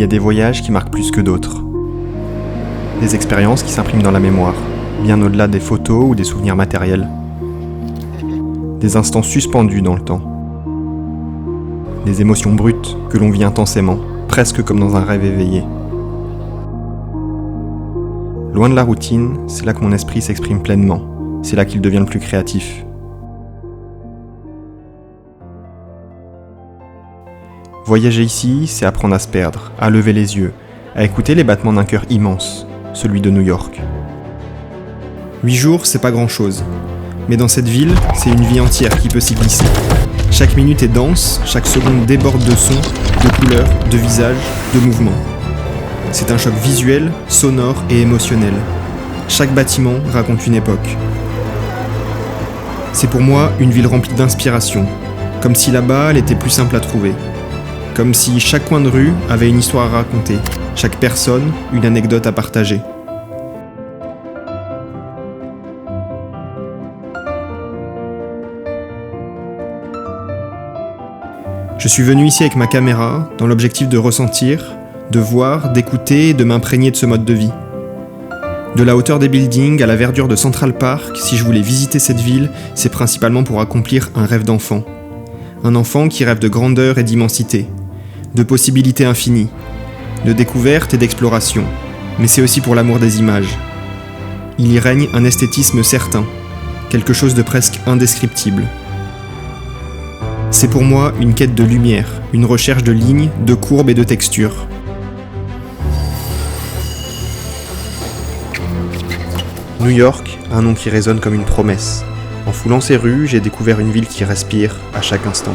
y a des voyages qui marquent plus que d'autres. Des expériences qui s'impriment dans la mémoire, bien au-delà des photos ou des souvenirs matériels. Des instants suspendus dans le temps. Des émotions brutes que l'on vit intensément, presque comme dans un rêve éveillé. Loin de la routine, c'est là que mon esprit s'exprime pleinement, c'est là qu'il devient le plus créatif. Voyager ici, c'est apprendre à se perdre, à lever les yeux, à écouter les battements d'un cœur immense, celui de New York. 8 jours, c'est pas grand-chose. Mais dans cette ville, c'est une vie entière qui peut s'y glisser. Chaque minute est dense, chaque seconde déborde de sons, de couleurs, de visages, de mouvements. C'est un choc visuel, sonore et émotionnel. Chaque bâtiment raconte une époque. C'est pour moi une ville remplie d'inspiration, comme si là-bas elle était plus simple à trouver. Comme si chaque coin de rue avait une histoire à raconter, chaque personne une anecdote à partager. Je suis venu ici avec ma caméra, dans l'objectif de ressentir, de voir, d'écouter et de m'imprégner de ce mode de vie. De la hauteur des buildings à la verdure de Central Park, si je voulais visiter cette ville, c'est principalement pour accomplir un rêve d'enfant. Un enfant qui rêve de grandeur et d'immensité, de possibilités infinies, de découverte et d'exploration, mais c'est aussi pour l'amour des images. Il y règne un esthétisme certain, quelque chose de presque indescriptible. C'est pour moi une quête de lumière, une recherche de lignes, de courbes et de textures. New York, un nom qui résonne comme une promesse. En foulant ces rues, j'ai découvert une ville qui respire à chaque instant.